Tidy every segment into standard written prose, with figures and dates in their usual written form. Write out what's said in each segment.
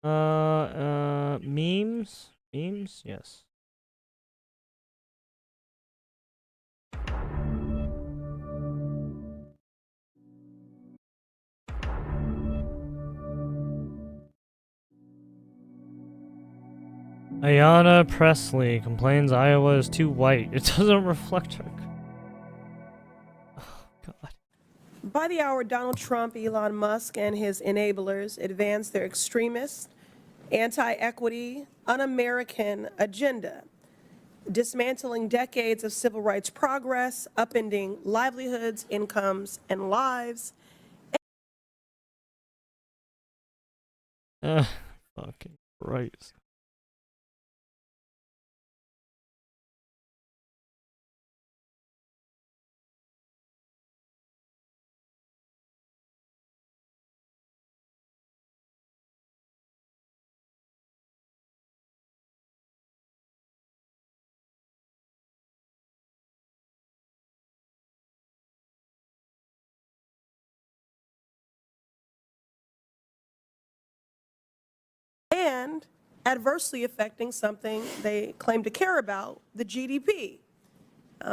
Memes? Memes? Yes. Ayanna Presley complains Iowa is too white. It doesn't reflect her. Oh, God. By the hour, Donald Trump, Elon Musk, and his enablers advance their extremist, anti-equity, un-American agenda, dismantling decades of civil rights progress, upending livelihoods, incomes, and lives. Fucking Christ. And adversely affecting something they claim to care about, the GDP.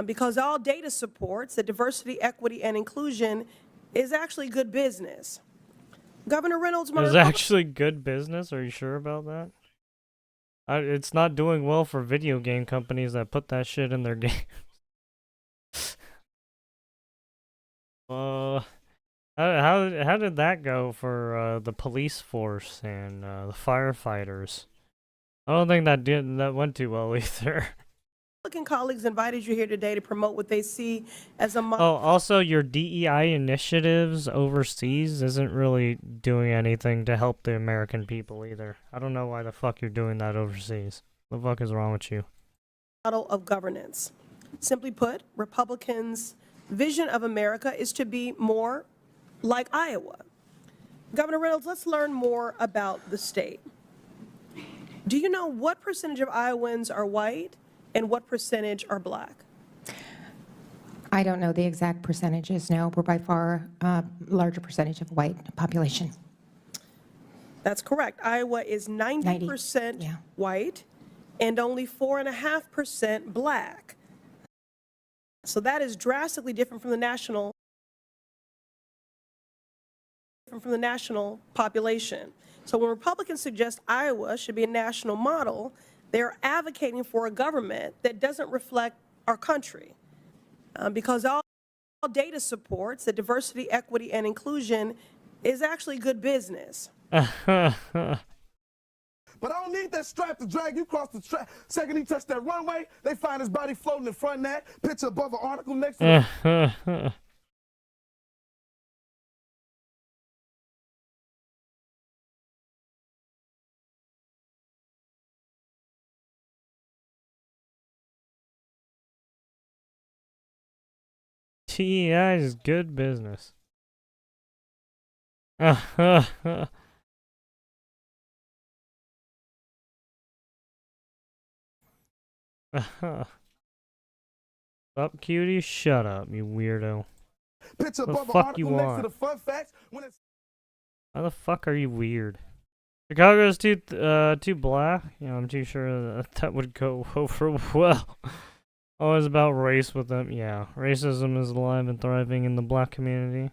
Because all data supports that diversity, equity, and inclusion is actually good business. Governor Reynolds, my It's Republican actually good business? Are you sure about that? It's not doing well for video game companies that put that shit in their game. Uh, how did that go for the police force and the firefighters? I don't think that went too well either. colleagues invited you here today to promote what they see as a Oh, also your DEI initiatives overseas isn't really doing anything to help the American people either. I don't know why the fuck you're doing that overseas. What the fuck is wrong with you? model of governance. Simply put, Republicans' vision of America is to be more like Iowa. Governor Reynolds, let's learn more about the state. Do you know what percentage of Iowans are white and what percentage are black? I don't know the exact percentages, no. We're by far a larger percentage of white population. That's correct. Iowa is 90% yeah. white and only 4.5% black. So that is drastically different from the national population. So when Republicans suggest Iowa should be a national model, they're advocating for a government that doesn't reflect our country. Because all data supports that diversity, equity, and inclusion is actually good business. But I don't need that strap to drag you across the track. Second he touched that runway, they find his body floating in front of that, picture above an article next to the... TEI is good business. Up, cutie? Shut up, you weirdo. Picture The above an fuck you article next to want? the fun facts. When it's... How the fuck are you weird? Chicago's too black? Yeah, I'm too sure that would go over well. Always about race with them. Yeah, racism is alive and thriving in the black community.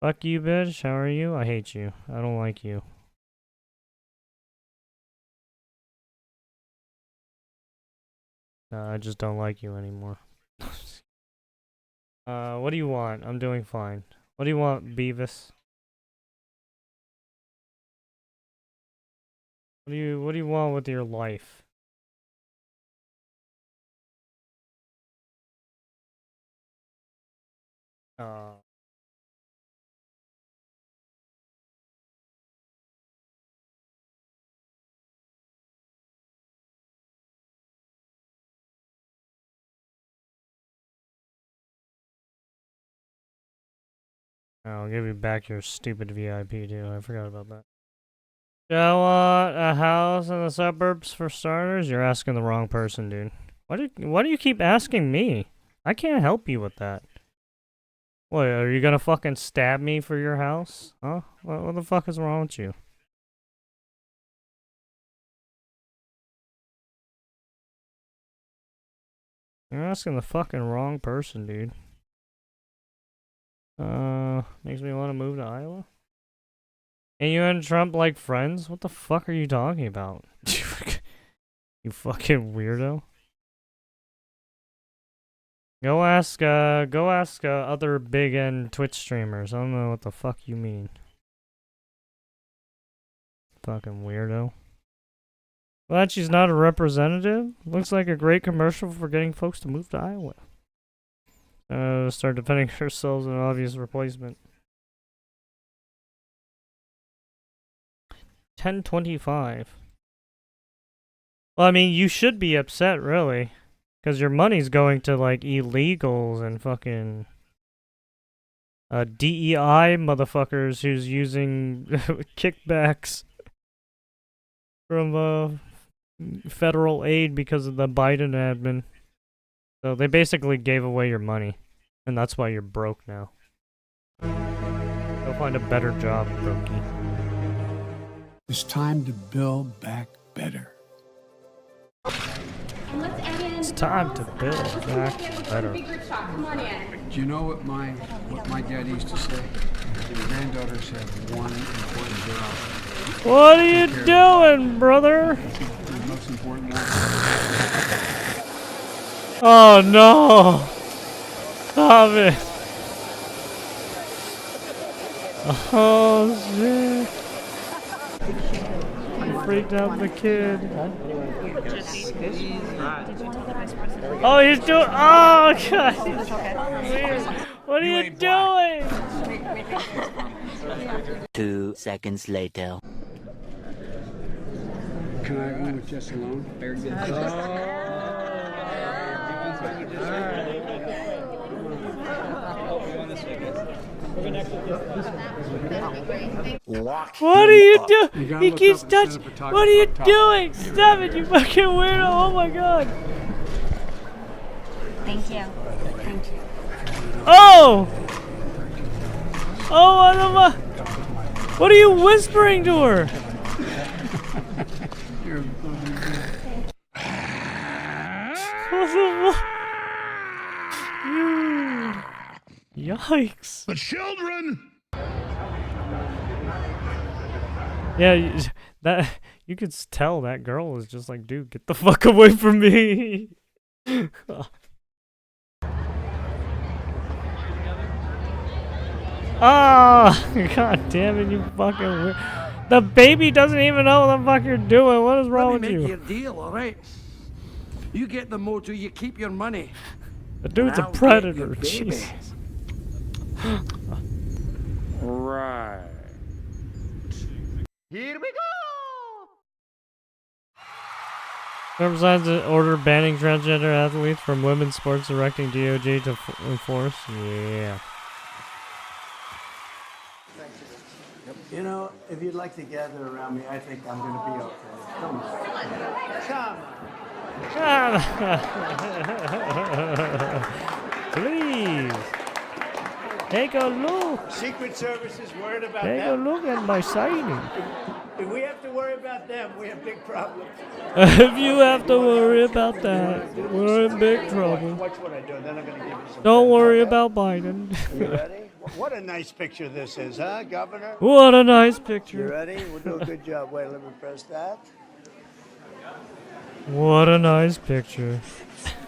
Fuck you, bitch. How are you? I hate you. I don't like you. I just don't like you anymore. What do you want? I'm doing fine. What do you want, Beavis? What do you want with your life? Uh I'll give you back your stupid VIP too. I forgot about that. Do I want a house in the suburbs for starters? You're asking the wrong person, dude. Why do you keep asking me? I can't help you with that. What, are you gonna fucking stab me for your house? Huh? What the fuck is wrong with you? You're asking the fucking wrong person, dude. Makes me want to move to Iowa. And you and Trump like friends? What the fuck are you talking about? You fucking weirdo. Go ask other big end Twitch streamers. I don't know what the fuck you mean. Fucking weirdo. Glad she's not a representative. Looks like a great commercial for getting folks to move to Iowa. Start defending ourselves an obvious replacement. 10:25. Well, I mean, you should be upset, really. Because your money's going to, like, illegals and fucking DEI motherfuckers who's using kickbacks from federal aid because of the Biden admin. So they basically gave away your money. And that's why you're broke now. Go find a better job, brokey. It's time to build back better. It's time to build back better. Do you know what my dad used to say? Your granddaughters have one important job. What are you doing, brother? The most important one. Oh no! Stop it! Oh shit! You freaked out the kid. Oh, he's doing. Oh god! Weird. What are you doing? 2 seconds later. Can I go with Jess alone? Very good. What are you doing? He keeps touching. What are you doing? Stop it, you fucking weirdo! Oh my god! Thank you. Thank you. Oh! Oh, what the fuck? What are you whispering to her? What the fuck? Yikes. The children! Yeah, you could tell that girl is just like, dude, get the fuck away from me. Ah, god damn it, you fucking weird. The baby doesn't even know what the fuck you're doing. What is wrong with Let me make you? you a deal, all right? You get the motor, you keep your money. The dude's a I'll get predator. your baby. Jesus. Right. Here we go! Trump signs an order banning transgender athletes from women's sports, directing DOJ to enforce. Yeah. You know, if you'd like to gather around me, I think I'm going to be okay. Come on. Please. Take a look. Secret Service is worried about Take a them. look at my signing. If we have to worry about them, we have big problems. If you have to worry about that, we're in big trouble. Watch what I do, then I'm going to give you some. Don't worry about Biden. You ready? What a nice picture this is, huh, Governor? What a nice You picture. ready? We'll do a good job. Wait, let me press that. What a nice picture.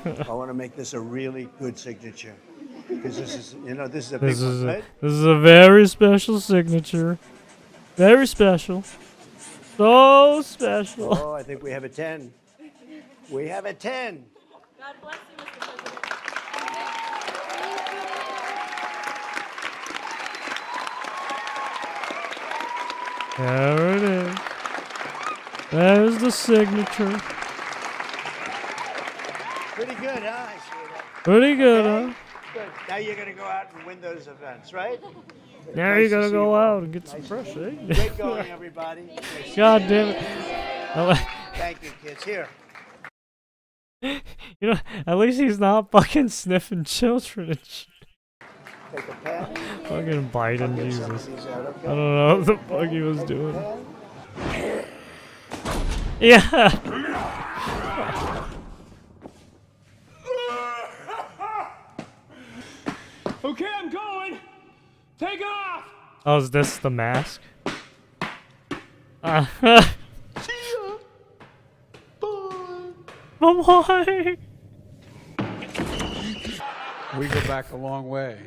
I want to make this a really good signature. Because this is, you know, this is a big This is one, a, right? this is a very special signature. Very special. So special. Oh, I think we have a 10. We have a 10. God bless you, Mr. President. There it is. There's the signature. Pretty good, huh? I see that. Pretty good, huh? Good. Now you're going to go out and win those events, right? Now Nice you to gotta see go you. out and get some fresh air. Great going, everybody. God damn it. Thank you, kids. Here. You know, at least he's not fucking sniffing children and shit. Take a pen. Fucking Biden, Get some of Jesus. these out, okay? I don't know what the fuck he was doing. Yeah. Take it off! Oh, is this the mask? But why? We go back a long way.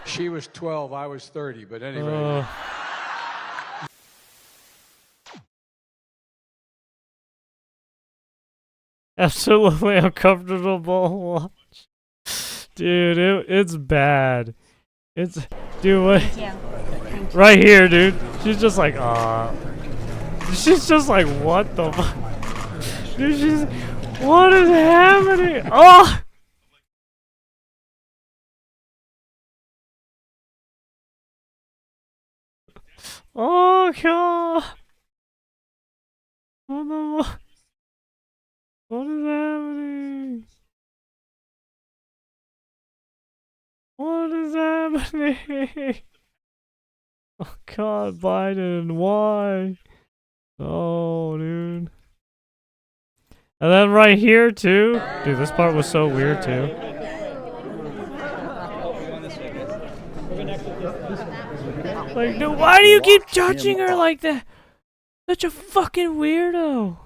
She was 12, I was 30, but anyway. Absolutely uncomfortable watch. Dude, it's bad. Dude, what? Right here, dude. She's just like, she's just like, what the fuck? Dude, what is happening? Oh! Oh, God. What is happening? What is happening? Oh, God, Biden, why? Oh, dude. And then right here, too. Dude, this part was so weird, too. Like, dude, why do you keep judging her like that? Such a fucking weirdo.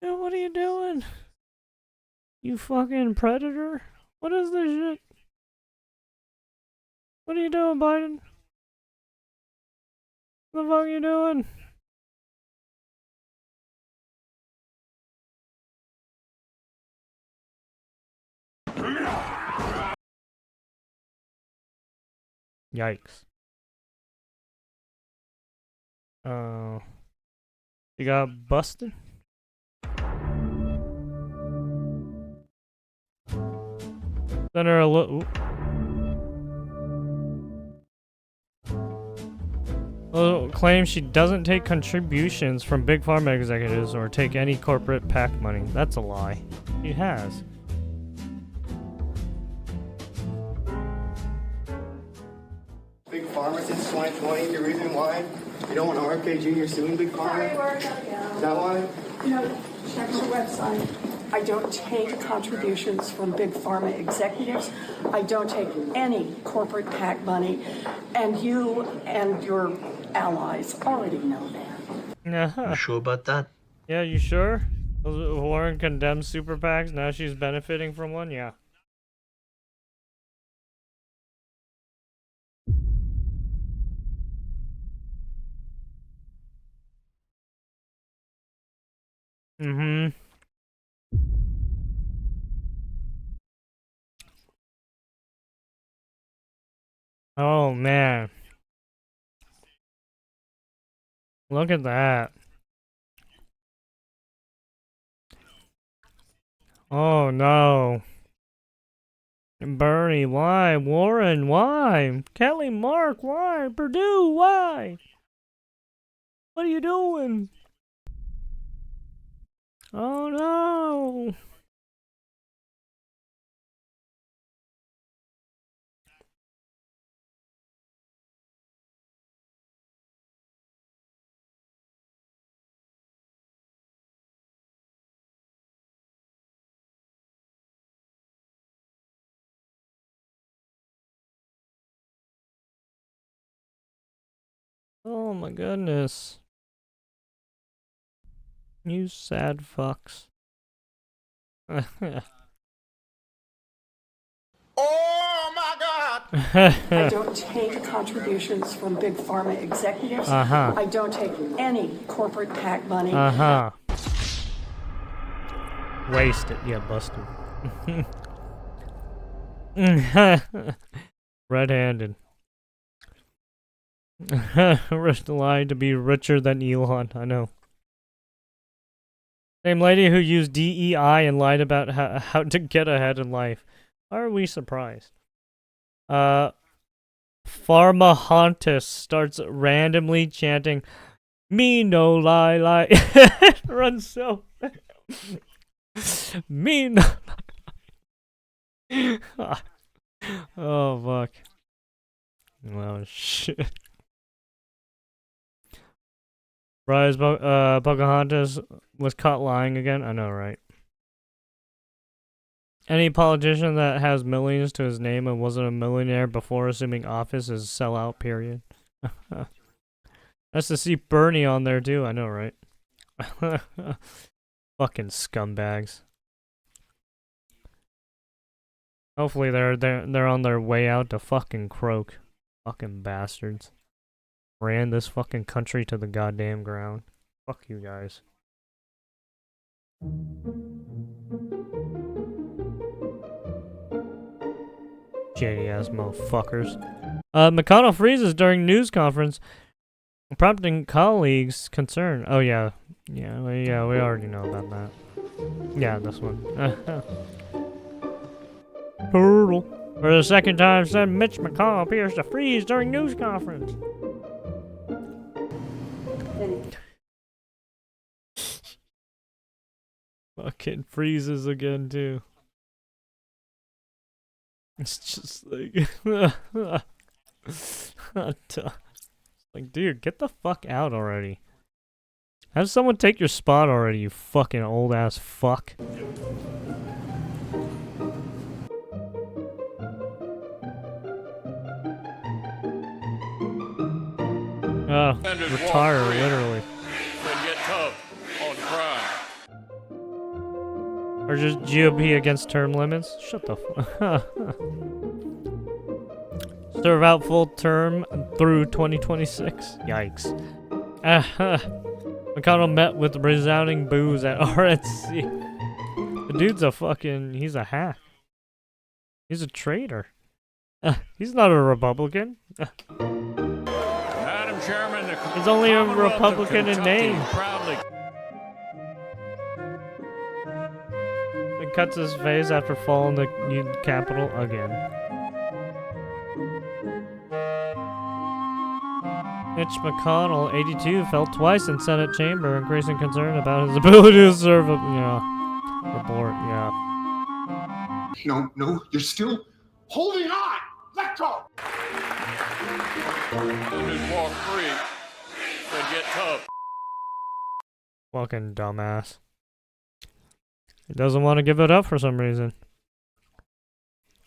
Dude, what are you doing? You fucking predator? What is this shit? What are you doing, Biden? What the fuck are you doing? Yikes. Oh. You got busted? Send her a little. Claims she doesn't take contributions from big pharma executives or take any corporate PAC money. That's a lie. She has. Big Pharma since 2020. The reason why you don't want RFK Jr. suing Big Pharma? Is that why? No, check the website. I don't take contributions from Big Pharma executives. I don't take any corporate PAC money. And you and your allies already know that. You sure about that? Yeah, you sure? Warren condemns super PACs. Now she's benefiting from one? Yeah. Mm-hmm. Oh, man. Look at that. Oh, no. Bernie, why? Warren, why? Kelly, Mark, why? Purdue, why? What are you doing? Oh, no. Oh my goodness. You sad fucks. Oh my God! I don't take contributions from Big Pharma executives. I don't take any corporate PAC money. Waste it. Yeah, busted. Red-handed. Lied to be richer than Elon. I know. Same lady who used DEI and lied about how to get ahead in life. Why are we surprised? Pharmahontas starts randomly chanting, "Me no lie lie." Runs so fast. Me no. Oh fuck. Oh shit. Rise, Pocahontas was caught lying again. I know, right? Any politician that has millions to his name and wasn't a millionaire before assuming office is sellout, period. Nice to see Bernie on there too. I know, right? Fucking scumbags. Hopefully they're on their way out to fucking croak. Fucking bastards. Ran this fucking country to the goddamn ground. Fuck you guys. Shady ass motherfuckers. McConnell freezes during news conference, prompting colleagues' concern. Oh yeah, we already know about that. Yeah, this one. Turtle. For the second time, said Mitch McConnell appears to freeze during news conference. Fucking freezes again too. It's just like, like, dude, get the fuck out already. Have someone take your spot already, you fucking old ass fuck. Oh, retire, literally. Get tough on crime. Or just GOP against term limits? Shut the fuck. Serve out full term through 2026. Yikes. McConnell met with resounding boos at RNC. The dude's a fucking... he's a hack. He's a traitor. He's not a Republican. Madam Chairman, he's only a Republican in name. Proudly And cuts his face after falling the Capitol again. Mitch McConnell, 82, fell twice in Senate chamber, increasing concern about his ability to serve a report. Yeah. No, you're still holding on. Let go. just walk free and get tough. Fucking dumbass. He doesn't want to give it up for some reason.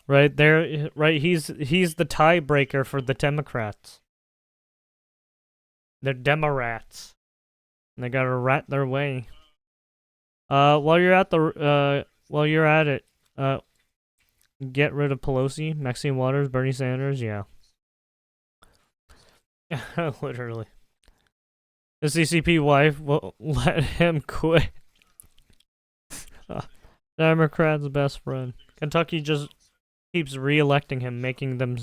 Right there, right? He's the tiebreaker for the Democrats. They're Demorats. And they gotta rat their way. While you're at it, get rid of Pelosi, Maxine Waters, Bernie Sanders, yeah. Literally. The CCP wife will let him quit. Democrats' best friend. Kentucky just keeps re-electing him, making them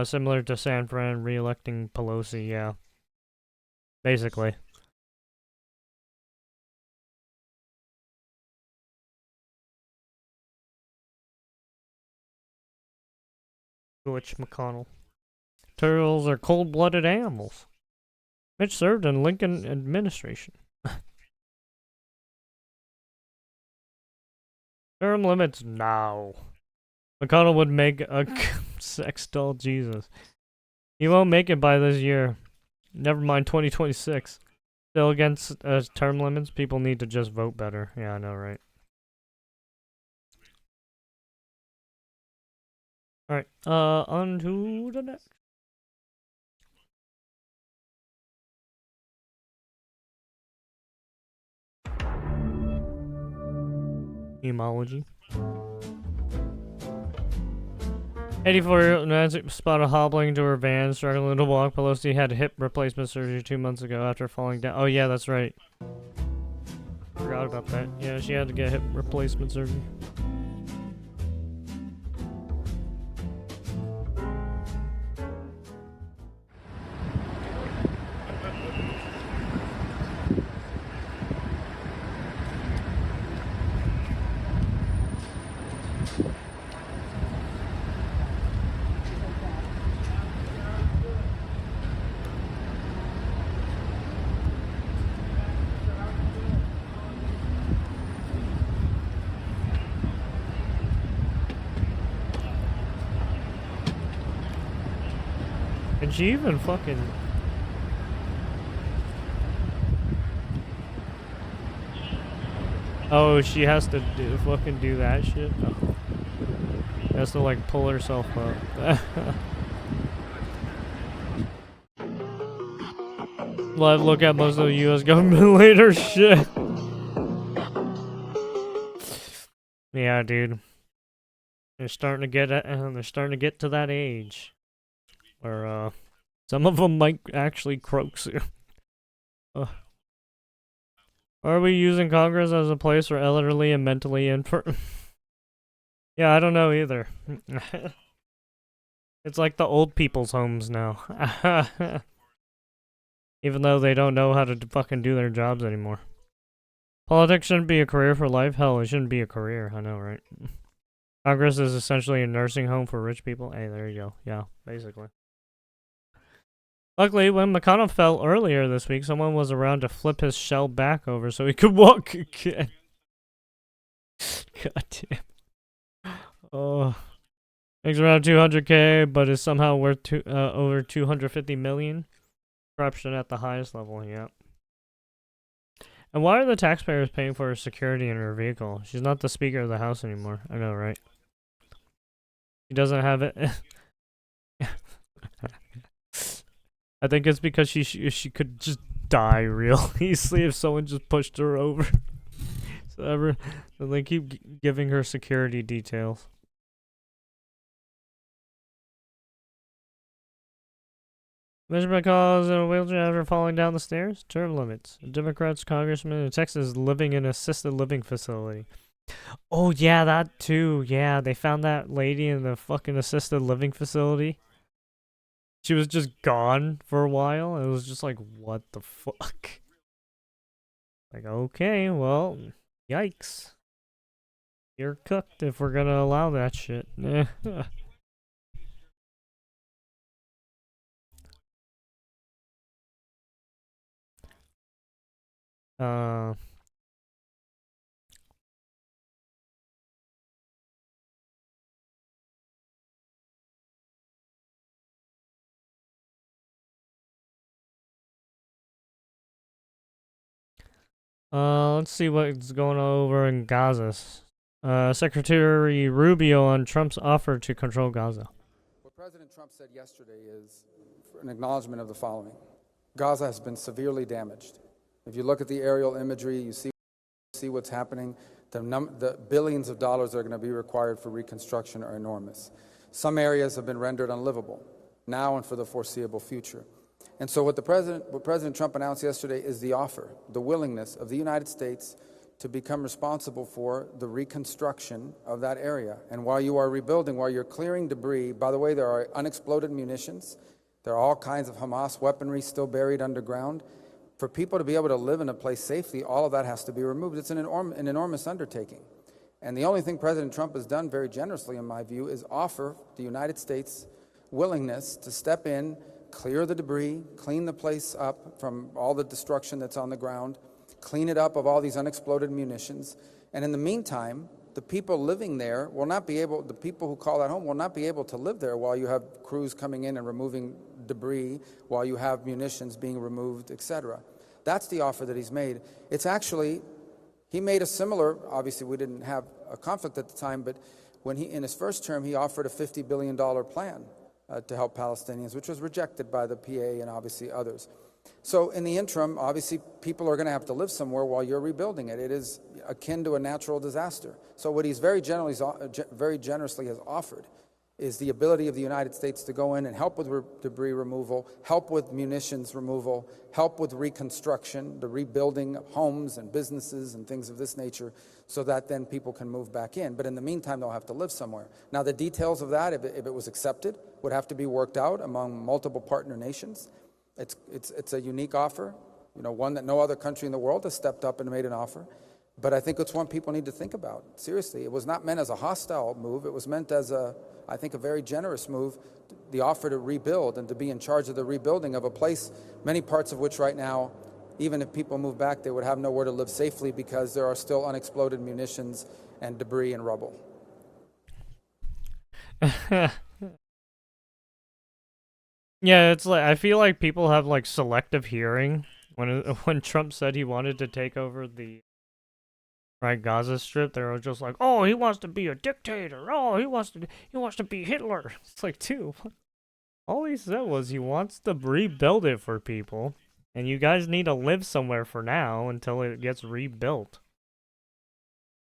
similar to San Fran re-electing Pelosi, yeah. Basically. Mitch McConnell. Turtles are cold-blooded animals. Mitch served in Lincoln administration. Term limits now. McConnell would make a sex doll, Jesus. He won't make it by this year. Never mind 2026. Still against term limits? People need to just vote better. Yeah, I know, right? Alright, on to the next. Emology. 84-year-old Nancy spotted hobbling to her van, struggling to walk. Pelosi had hip replacement surgery 2 months ago after falling down. Oh yeah, that's right. Forgot about that. Yeah, she had to get hip replacement surgery. Can she even fucking... Oh, she has to fucking do that shit? Oh. She has to, like, pull herself up. Live look at most of the U.S. government later shit. Yeah, dude. They're starting to get to that age where some of them might actually croak soon. Are we using Congress as a place for elderly and mentally infirm? Yeah, I don't know either. It's like the old people's homes now. Even though they don't know how to fucking do their jobs anymore. Politics shouldn't be a career for life. Hell, it shouldn't be a career. I know, right? Congress is essentially a nursing home for rich people. Hey, there you go. Yeah, basically. Luckily, when McConnell fell earlier this week, someone was around to flip his shell back over so he could walk again. God damn. Oh. Makes around 200K, but is somehow worth over 250 million. Corruption at the highest level, yeah. And why are the taxpayers paying for her security in her vehicle? She's not the Speaker of the House anymore. I know, right? He doesn't have it. I think it's because she could just die real easily if someone just pushed her over. So they keep giving her security details. Mitch McConnell is in a wheelchair after falling down the stairs. Term limits. A Democrats congressman in Texas living in an assisted living facility. Oh yeah, that too. Yeah, they found that lady in the fucking assisted living facility. She was just gone for a while. It was just like, what the fuck? Like, okay, well, yikes. You're cooked if we're gonna allow that shit. Let's see what's going on over in Gaza. Secretary Rubio on Trump's offer to control Gaza. What President Trump said yesterday is an acknowledgement of the following. Gaza has been severely damaged. If you look at the aerial imagery, you see what's happening. The billions of dollars that are going to be required for reconstruction are enormous. Some areas have been rendered unlivable now and for the foreseeable future. And so what President Trump announced yesterday is the offer, the willingness of the United States to become responsible for the reconstruction of that area. And while you are rebuilding, while you're clearing debris, by the way, there are unexploded munitions. There are all kinds of Hamas weaponry still buried underground. For people to be able to live in a place safely, all of that has to be removed. It's an enormous undertaking. And the only thing President Trump has done very generously, in my view, is offer the United States willingness to step in, clear the debris, clean the place up from all the destruction that's on the ground, clean it up of all these unexploded munitions. And in the meantime, the people living there will not be able, the people who call that home will not be able to live there while you have crews coming in and removing debris, while you have munitions being removed, etc. That's the offer that he's made. It's actually, he made a similar, obviously we didn't have a conflict at the time, but when in his first term, he offered a $50 billion plan to help Palestinians, which was rejected by the PA and obviously others. So in the interim, obviously, people are going to have to live somewhere while you're rebuilding it. It is akin to a natural disaster. So what he's very generously has offered is the ability of the United States to go in and help with debris removal, help with munitions removal, help with reconstruction, the rebuilding of homes and businesses and things of this nature, so that then people can move back in. But in the meantime, they'll have to live somewhere. Now, the details of that, if it was accepted, would have to be worked out among multiple partner nations. It's a unique offer, one that no other country in the world has stepped up and made an offer. But I think it's one people need to think about. Seriously, it was not meant as a hostile move. It was meant as I think, a very generous move, the offer to rebuild and to be in charge of the rebuilding of a place, many parts of which right now, even if people move back, they would have nowhere to live safely because there are still unexploded munitions and debris and rubble. Yeah, it's like, I feel like people have like selective hearing when Trump said he wanted to take over the right, Gaza Strip, they were just like, oh, he wants to be a dictator. Oh, he wants to be Hitler. It's like, dude, all he said was he wants to rebuild it for people, and you guys need to live somewhere for now until it gets rebuilt.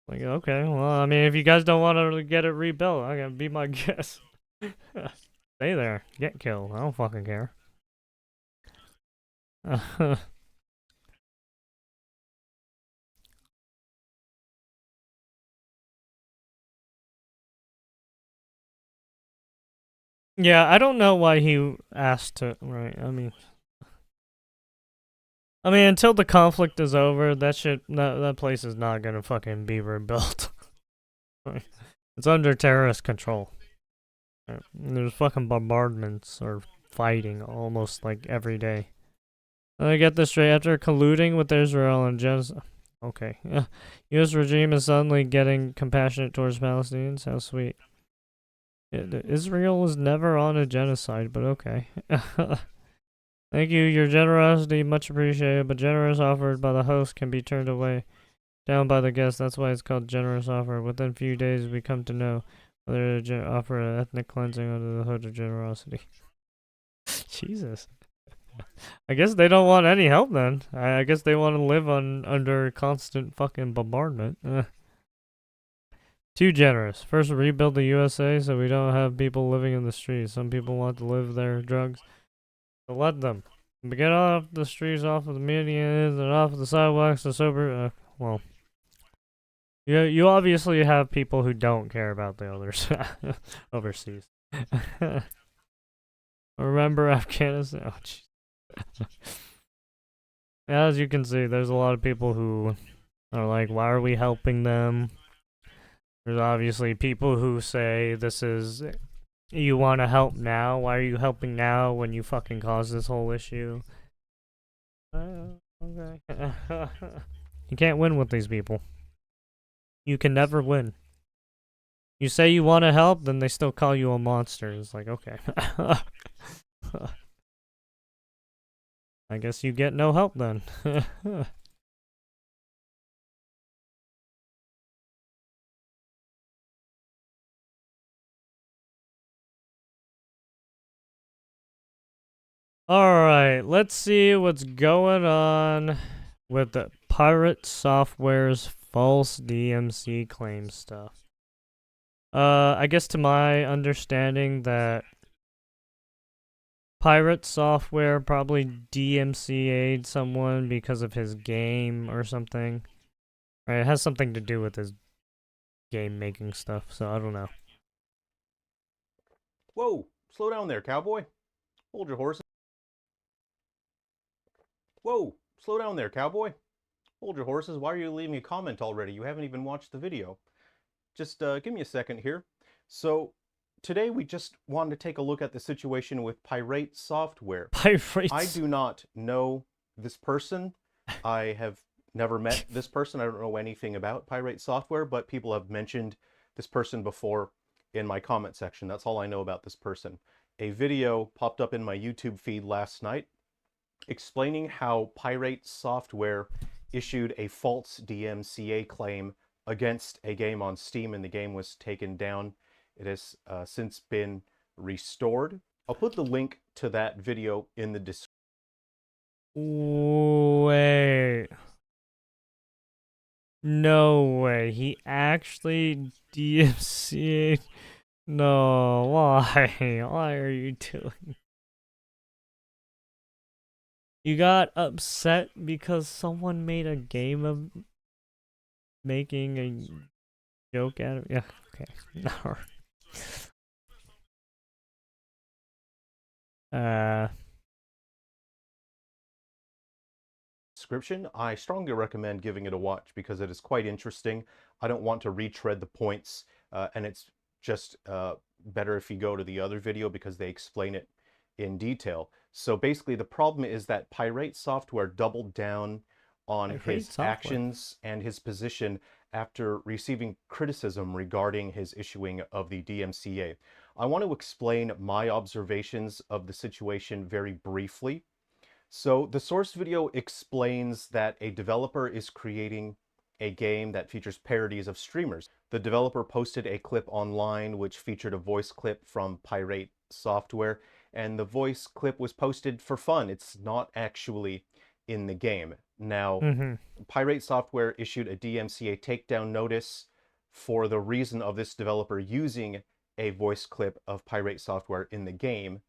Like, okay, well, I mean, if you guys don't want to get it rebuilt, I can be my guest. Stay there, get killed. I don't fucking care. Yeah, I don't know why he asked to, right, I mean, until the conflict is over, that place is not gonna fucking be rebuilt. It's under terrorist control. There's fucking bombardments or fighting almost like every day. I get this straight, after colluding with Israel and genocide. Okay. U.S. regime is suddenly getting compassionate towards Palestinians. How sweet. Israel was never on a genocide, but okay. Thank you. Your generosity, much appreciated, but generous offered by the host can be turned away down by the guest. That's why it's called generous offer. Within a few days, we come to know whether to offer an ethnic cleansing under the hood of generosity. Jesus. I guess they don't want any help then. I guess they want to live under constant fucking bombardment. Too generous. First, rebuild the USA so we don't have people living in the streets. Some people want to live their drugs. So let them. But get off the streets, off of the medians, and off of the sidewalks, the sober. Well, you obviously have people who don't care about the others overseas. Remember Afghanistan? Oh, jeez. As you can see, there's a lot of people who are like, why are we helping them? There's obviously people who say you want to help now? Why are you helping now when you fucking caused this whole issue? Okay. You can't win with these people. You can never win. You say you want to help, then they still call you a monster. It's like, okay. I guess you get no help then. Alright, let's see what's going on with the Pirate Software's false DMC claim stuff. I guess to my understanding that Pirate Software probably DMCA'd someone because of his game or something. Right, it has something to do with his game making stuff, so I don't know. Whoa, slow down there, cowboy. Hold your horses. Whoa, slow down there, cowboy. Hold your horses. Why are you leaving a comment already? You haven't even watched the video. Just give me a second here. So, today we just wanted to take a look at the situation with Pirate Software. Pirate. I do not know this person. I have never met this person. I don't know anything about Pirate Software, but people have mentioned this person before in my comment section. That's all I know about this person. A video popped up in my YouTube feed last night explaining how Pirate Software issued a false DMCA claim against a game on Steam, and the game was taken down. It has since been restored. I'll put the link to that video in the description. Wait. No way. He actually DMCA'd. No, why? Why are you doing? You got upset because someone made a game of making a joke out of it? Yeah, okay. Description. I strongly recommend giving it a watch because it is quite interesting. I don't want to retread the points, and it's just better if you go to the other video because they explain it in detail. So basically the problem is that Pirate Software doubled down on his actions and his position after receiving criticism regarding his issuing of the DMCA. I want to explain my observations of the situation very briefly. So the source video explains that a developer is creating a game that features parodies of streamers. The developer posted a clip online which featured a voice clip from Pirate Software, and the voice clip was posted for fun. It's not actually in the game. Now, Pirate Software issued a DMCA takedown notice for the reason of this developer using a voice clip of Pirate Software in the game,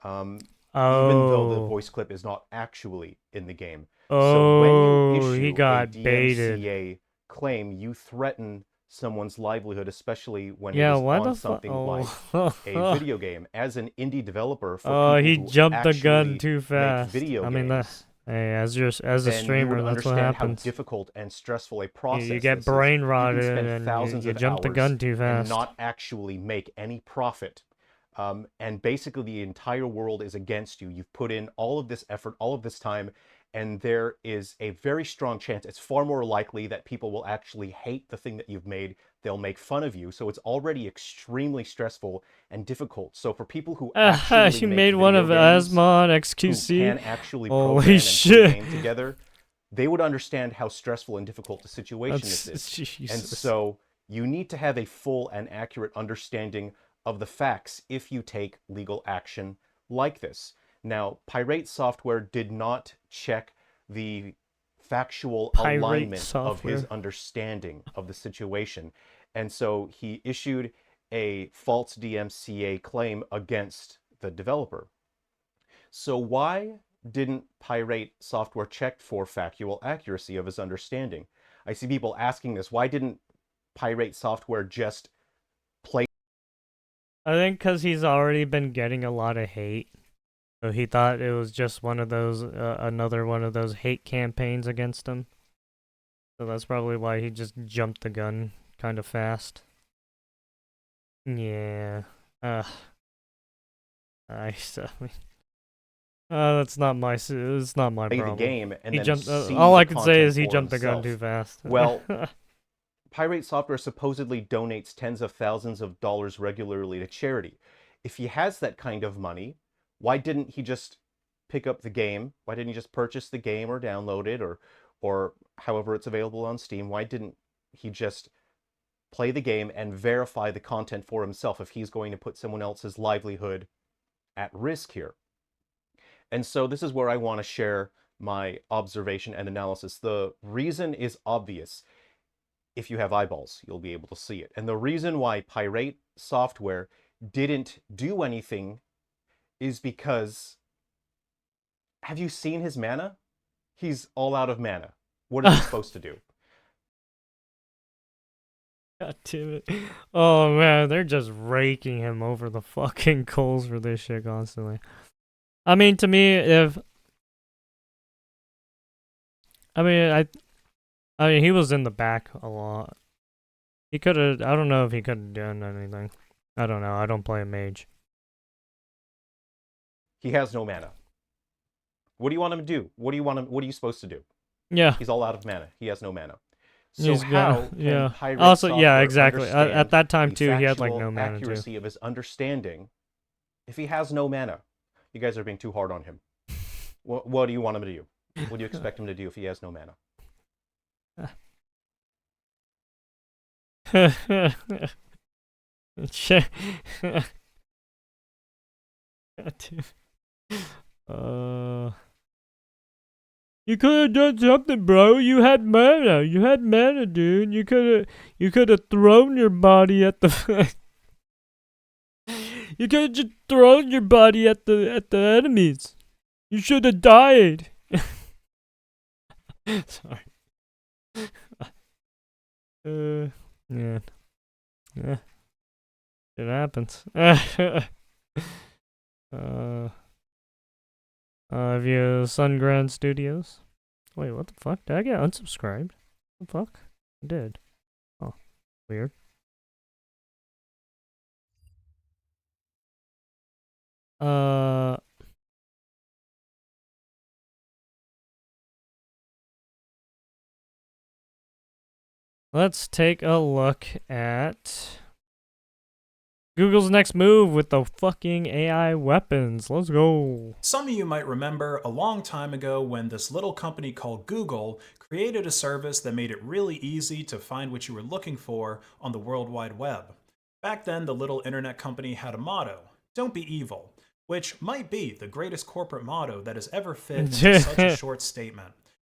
even though the voice clip is not actually in the game. So when you issue he got a DMCA baited. claim, you threaten someone's livelihood, especially when Yeah, it is why on the something oh. like a video game. As an indie developer, for Oh, people he who jumped the gun actually too make fast. video I mean, games, hey, as a then streamer, you would that's what understand happens. how difficult and stressful a process You get this brain is. rotted You can spend and thousands you of jump the hours gun too and fast. not actually make any profit. And basically the entire world is against you. You've put in all of this effort, all of this time, and there is a very strong chance, it's far more likely that people will actually hate the thing that you've made. They'll make fun of you. So it's already extremely stressful and difficult. So for people who actually She make made one of video games, Asmon who XQC. can actually Holy program and put a shit. game together, they would understand how stressful and difficult the situation this is. And Jesus. so you need to have a full and accurate understanding of the facts if you take legal action like this. Now, Pirate Software did not check the factual alignment of his understanding of the situation. And so he issued a false DMCA claim against the developer. So why didn't Pirate Software check for factual accuracy of his understanding? I see people asking this. Why didn't Pirate Software just play? I think because he's already been getting a lot of hate. So he thought it was just one of those, another one of those hate campaigns against him. So that's probably why he just jumped the gun kind of fast. Yeah. That's not my. It's not my problem. The game and he then jumped. see All I the can say is content he for jumped the gun himself. too fast. Well, Pirate Software supposedly donates tens of thousands of dollars regularly to charity. If he has that kind of money, why didn't he just pick up the game? Why didn't he just purchase the game or download it or however it's available on Steam? Why didn't he just play the game and verify the content for himself if he's going to put someone else's livelihood at risk here? And so this is where I want to share my observation and analysis. The reason is obvious. If you have eyeballs, you'll be able to see it. And the reason why Pirate Software didn't do anything is because, have you seen his mana? He's all out of mana. What is he supposed to do? God damn it. Oh man, they're just raking him over the fucking coals for this shit constantly. I mean, to me, I mean, he was in the back a lot. He could have, I don't know if he could have done anything. I don't know, I don't play a mage. He has no mana. What do you want him to do? What are you supposed to do? Yeah. He's all out of mana. He has no mana. So He's how got- can yeah. Pirate Also, yeah, Software exactly. At understand that time, the too, he had, like, factual no mana, too. accuracy of his understanding if he has no mana? You guys are being too hard on him. What do you want him to do? What do you expect him to do if he has no mana? You could have done something, bro. You had mana. You had mana, dude. You could have thrown your body at the You could have just thrown your body at the enemies. You should have died. Sorry. Yeah. Yeah. It happens. Have you Sungrand Studios? Wait, what the fuck? Did I get unsubscribed? What the fuck? I did. Oh, weird. Let's take a look at Google's next move with the fucking AI weapons. Let's go. Some of you might remember a long time ago when this little company called Google created a service that made it really easy to find what you were looking for on the World Wide Web. Back then, the little internet company had a motto, "Don't be evil," which might be the greatest corporate motto that has ever fit into such a short statement.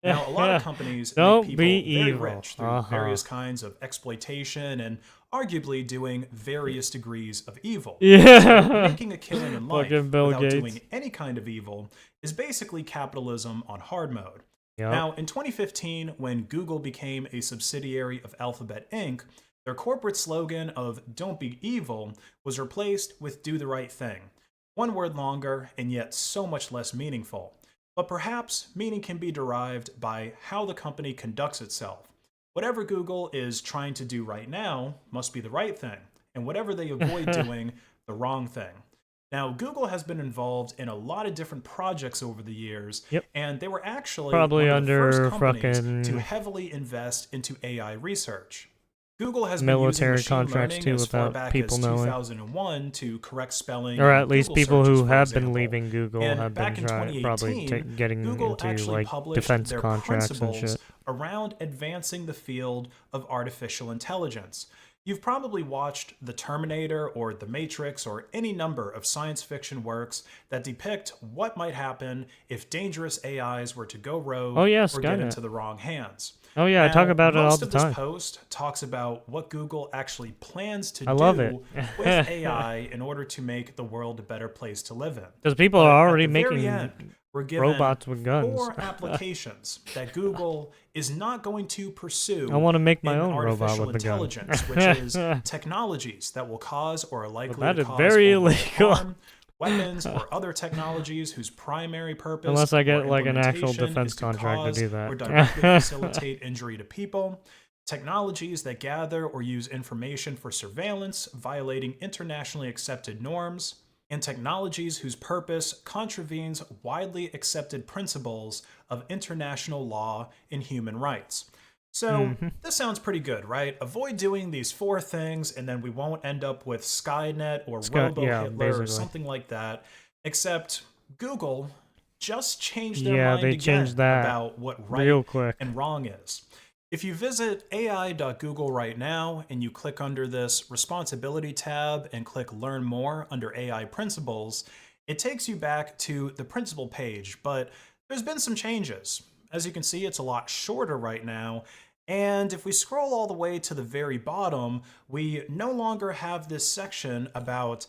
Now, a lot of companies Don't make be people very evil. rich through various kinds of exploitation and arguably doing various degrees of evil. Yeah. So making a killing in life Fucking Bill without Gates. doing any kind of evil is basically capitalism on hard mode. Yep. Now, in 2015, when Google became a subsidiary of Alphabet Inc., their corporate slogan of "Don't be evil" was replaced with "Do the right thing." One word longer and yet so much less meaningful. But perhaps meaning can be derived by how the company conducts itself. Whatever Google is trying to do right now must be the right thing, and whatever they avoid doing, the wrong thing. Now, Google has been involved in a lot of different projects over the years, and they were actually Probably one of the first under companies fucking to heavily invest into AI research. Google has military been using machine contracts learning too as far without back people as knowing. 2001 to correct spelling, Or in at least Google people searches, who for have been example. leaving Google And have back been in probably 2018, getting Google into actually like published defense their contracts and principles shit. around advancing the field of artificial intelligence. You've probably watched The Terminator or The Matrix or any number of science fiction works that depict what might happen if dangerous AIs were to go rogue Oh, yeah, or get Skynet. into the wrong hands. Oh yeah, I talk Now, about it all most the of this time. post talks about what Google actually plans to I love do it. with AI in order to make the world a better place to live in. Because people But are at already the very making end, we're given robots with guns. 4 applications that Google is not going to pursue. I wanna make my in own robot artificial with a gun. intelligence, which is technologies that will cause or are likely that to is cause very overall illegal. harm, weapons or other technologies whose primary purpose Unless I or get like an actual implementation defense is to contract to cause do that. or directly facilitate injury to people, technologies that gather or use information for surveillance, violating internationally accepted norms, and technologies whose purpose contravenes widely accepted principles of international law and human rights. So, this sounds pretty good, right? Avoid doing these 4 things, and then we won't end up with Skynet or Robo-Hitler or basically. something like that. Except Google just changed their Yeah, mind they again changed that about what right real quick. and wrong is. If you visit ai.google right now and you click under this responsibility tab and click learn more under AI principles, it takes you back to the principal page, but there's been some changes. As you can see, it's a lot shorter right now. And if we scroll all the way to the very bottom, we no longer have this section about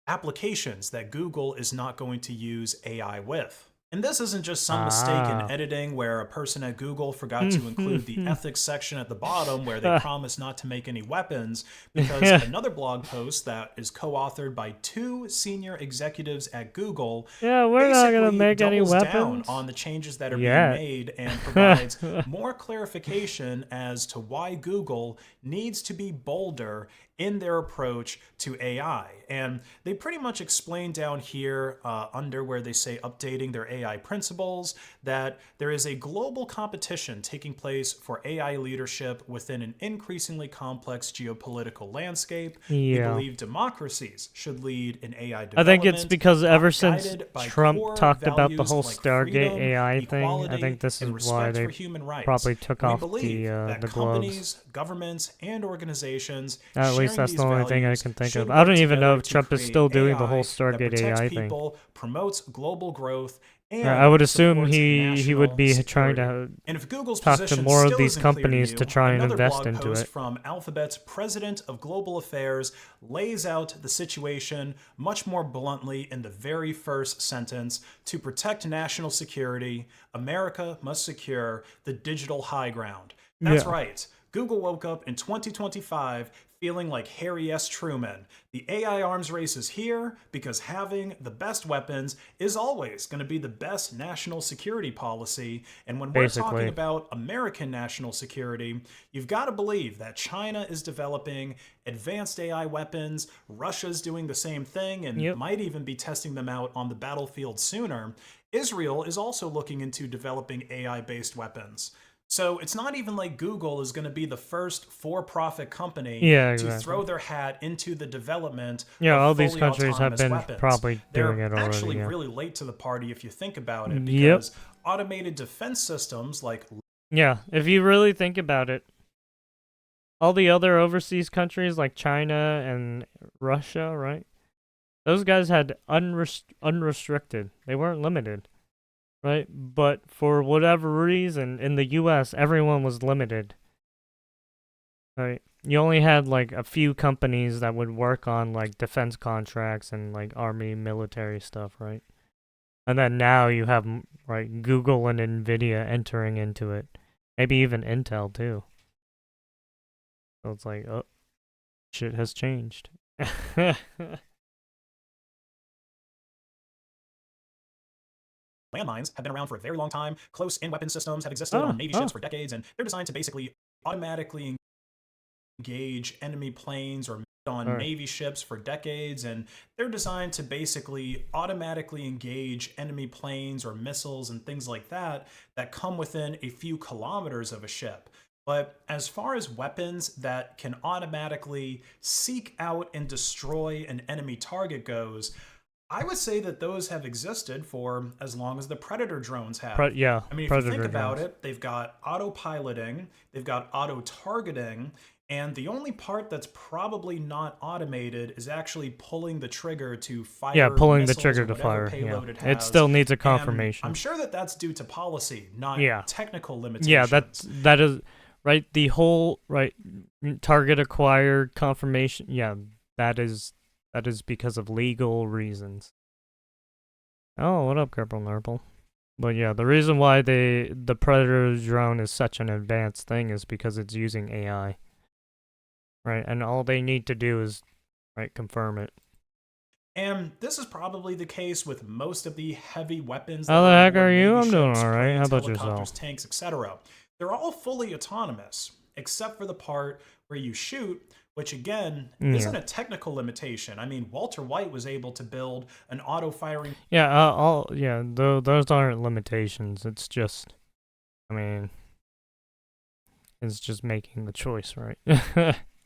applications that Google is not going to use AI with. And this isn't just some mistake in editing where a person at Google forgot to include the ethics section at the bottom where they promised not to make any weapons, because another blog post that is co-authored by 2 senior executives at Google Yeah, we're not gonna basically make any doubles down weapons on the changes that are yet. being made and provides more clarification as to why Google needs to be bolder in their approach to AI. And they pretty much explain down here under where they say updating their AI principles that there is a global competition taking place for AI leadership within an increasingly complex geopolitical landscape. They Yeah. believe democracies should lead in AI I development. think it's because ever since guided by Trump core talked about the values whole like Stargate freedom, AI thing, I equality, think this and is why respect they for human rights. probably took We off believe that the gloves. companies, governments, and organizations At least sharing that's these the only thing I values can think should of. I don't work even know if together to Trump is create still doing the AI whole that Stargate protects AI thing. people, promotes global growth, and I would assume supports he would be national trying security. to And if Google's talk to position more of still these isn't clear to companies you, to try and another invest blog into post it. from Alphabet's president of global affairs lays out the situation much more bluntly in the very first sentence. To protect national security, America must secure the digital high ground. That's Yeah. right. Google woke up in 2025 feeling like Harry S. Truman. The AI arms race is here because having the best weapons is always going to be the best national security policy. And when we're Basically. talking about American national security, you've got to believe that China is developing advanced AI weapons, Russia's doing the same thing and might even be testing them out on the battlefield sooner. Israel is also looking into developing AI-based weapons. So it's not even like Google is going to be the first for-profit company Yeah, to exactly. throw their hat into the development Yeah, of all these fully countries have autonomous been weapons. probably doing They're it already, actually yeah. really late to the party if you think about it, Yep. because automated defense systems like Yeah, if you really think about it, all the other overseas countries like China and Russia, right? Those guys had unrestricted. They weren't limited, right? But for whatever reason, in the U.S., everyone was limited, right? You only had like a few companies that would work on like defense contracts and like army military stuff, right? And then now you have, right, Google and Nvidia entering into it. Maybe even Intel too. So it's like, oh, shit has changed. Landmines have been around for a very long time. Close-in weapon systems have existed on Navy ships for decades, and they're designed to basically automatically engage enemy planes or on Navy ships for decades, and they're designed to basically automatically engage enemy planes or missiles and things like that that come within a few kilometers of a ship. But as far as weapons that can automatically seek out and destroy an enemy target goes, I would say that those have existed for as long as the Predator drones have. Yeah, I mean, if Predator you think about drones. it, they've got auto-piloting, they've got auto-targeting, and the only part that's probably not automated is actually pulling the trigger to fire. Yeah, pulling the missiles trigger or to whatever fire. payload Yeah. it It has. still needs a And confirmation. I'm sure that that's due to policy, not technical limitations. Yeah, that is right. The whole target acquired confirmation. Yeah, that is because of legal reasons. Oh, what up, Kerple Nurple? But yeah, the reason why the Predator drone is such an advanced thing is because it's using AI. Right, and all they need to do is confirm it. And this is probably the case with most of the heavy weapons. How the heck are you? Navy I'm doing ships, all right. How planes, about helicopters, yourself? tanks, etc. They're all fully autonomous, except for the part where you shoot, which again isn't a technical limitation. I mean, Walter White was able to build an auto-firing. Yeah, those aren't limitations. It's just, I mean, it's just making the choice, right?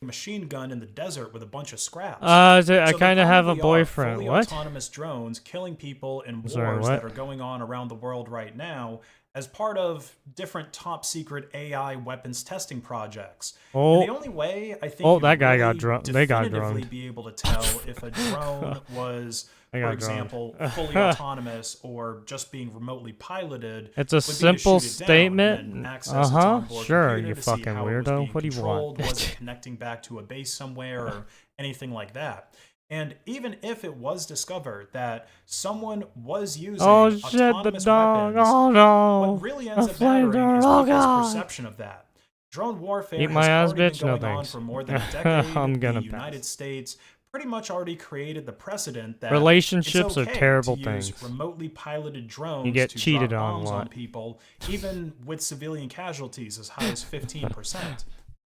Machine gun in the desert with a bunch of scraps. I So kind of have a there probably are boyfriend. fully What? autonomous drones killing people in wars Sorry, what? that are going on around the world right now as part of different top secret AI weapons testing projects. Oh. And the only way I think Oh, you'd that guy got really droned. They got definitively droned. be able to tell if a drone was, They for got example, droned. fully autonomous or just being remotely piloted. It's a would be to simple shoot it down statement. and then access its onboard Sure, computer you to see fucking how it was weirdo. being What do you want? controlled, was it connecting back to a base somewhere or anything like that. And even if it was discovered that someone was using Oh shit, the autonomous dog. weapons, Oh no. what really ends A up mattering flamethrower. is Oh people's god. perception of that. Drone warfare Eat has my ass, already bitch. been No going on thanks. for more than a decade. I'm gonna The pass. United States pretty much already created the precedent that Relationships it's are okay terrible to things. use remotely piloted drones You get to cheated drop on a bombs lot. on people, even with civilian casualties as high as 15%.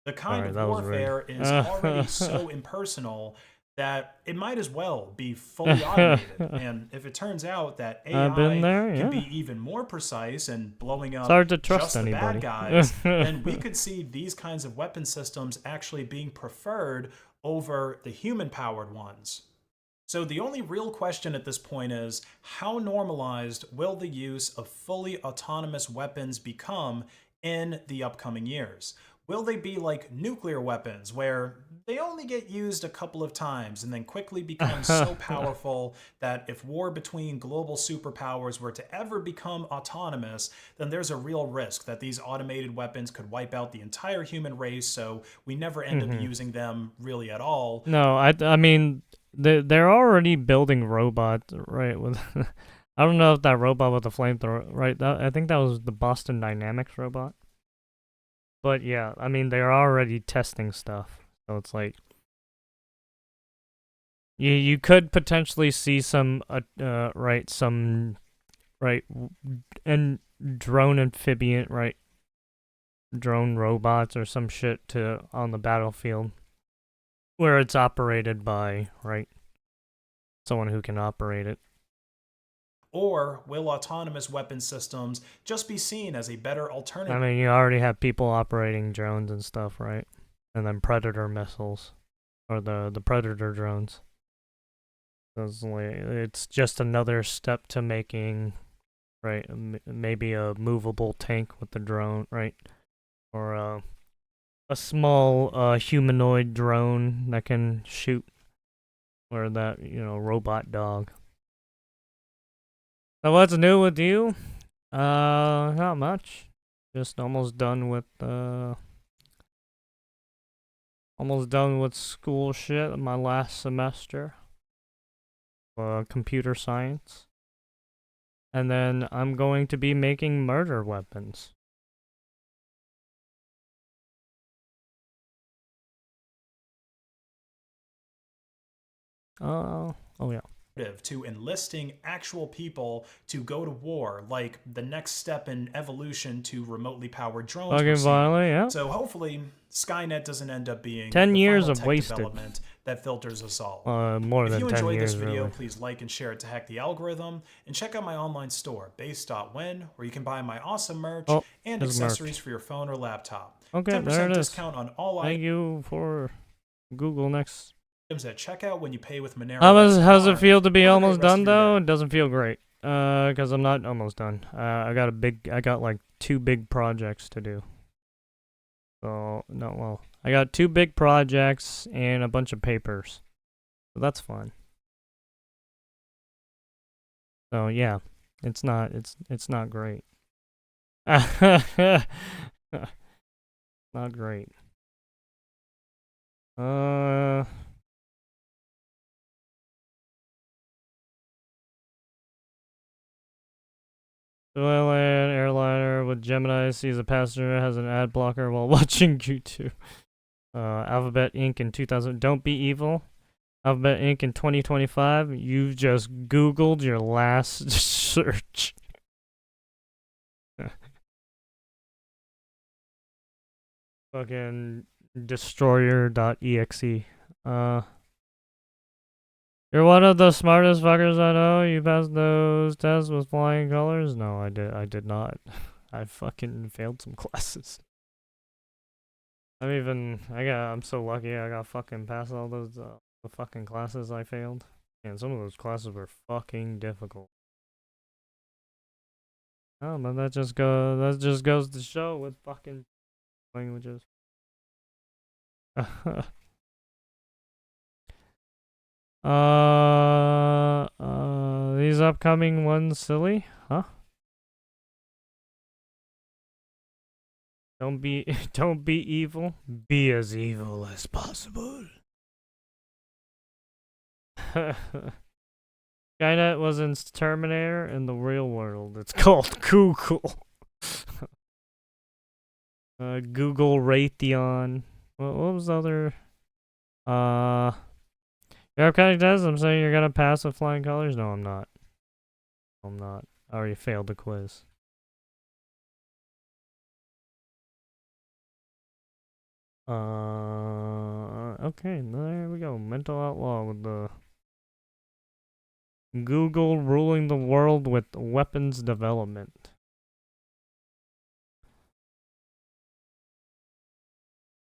The kind Sorry, of that was rude. warfare is already so impersonal that it might as well be fully automated. And if it turns out that I've been AI there, can yeah. be even more precise and blowing up It's hard to trust just the anybody. bad guys, then we could see these kinds of weapon systems actually being preferred over the human-powered ones. So the only real question at this point is, how normalized will the use of fully autonomous weapons become in the upcoming years? Will they be like nuclear weapons, where they only get used a couple of times and then quickly become so powerful that if war between global superpowers were to ever become autonomous, then there's a real risk that these automated weapons could wipe out the entire human race, so we never end up using them really at all. No, I mean, they're already building robots, right? With I don't know if that robot with the flamethrower, right? I think that was the Boston Dynamics robot. But yeah, I mean, they're already testing stuff, so it's like you could potentially see some and drone amphibian drone robots or some shit on the battlefield where it's operated by someone who can operate it. Or will autonomous weapon systems just be seen as a better alternative? I mean, you already have people operating drones and stuff, right? And then Predator missiles, or the Predator drones. So it's just another step to making right? Maybe a movable tank with the drone, right? Or a small humanoid drone that can shoot, or that, you know, robot dog. So what's new with you? Not much. Just almost done with school shit. My last semester, computer science, and then I'm going to be making murder weapons. Oh yeah. To enlisting actual people to go to war, like the next step in evolution to remotely powered drones. Fucking violent, yeah. So hopefully Skynet doesn't end up being 10 the years final of tech wasted. development that filters us all. More than 10 years, If you enjoyed this video, really. please like and share it to hack the algorithm, and check out my online store, base.when, where you can buy my awesome merch and there's merch. accessories for your phone or laptop. Okay, 10% there it is. discount on all Thank you for Google Next. items at checkout when you pay with Monero. How's it feel to be Have a great almost rest done of your though? It doesn't feel great. Cause I'm not almost done. I got like 2 big projects to do. So I got 2 big projects and a bunch of papers. So that's fun. So yeah, it's not great. Not great. Civilian airliner with Gemini sees a passenger has an ad blocker while watching YouTube. Alphabet Inc. in 2000. Don't be evil. Alphabet Inc. in 2025. You've just Googled your last search. Fucking destroyer.exe. You're one of the smartest fuckers I know. You passed those tests with flying colors? No, I did not. I fucking failed some classes. I'm so lucky I got fucking past all those the fucking classes I failed. And some of those classes were fucking difficult. Oh, but that just goes to show with fucking languages. These upcoming ones silly? Huh? Don't be evil. Be as evil as possible. Skynet was in Terminator. In the real world, it's called Google. Google Raytheon. What was the other? You have kind of test. I'm saying you're gonna pass with flying colors. No, I'm not. I'm not. I already failed the quiz. Okay, there we go. Mental outlaw with the Google ruling the world with weapons development.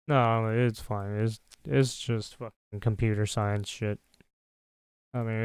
No, it's fine. It's just fucking computer science shit. I mean,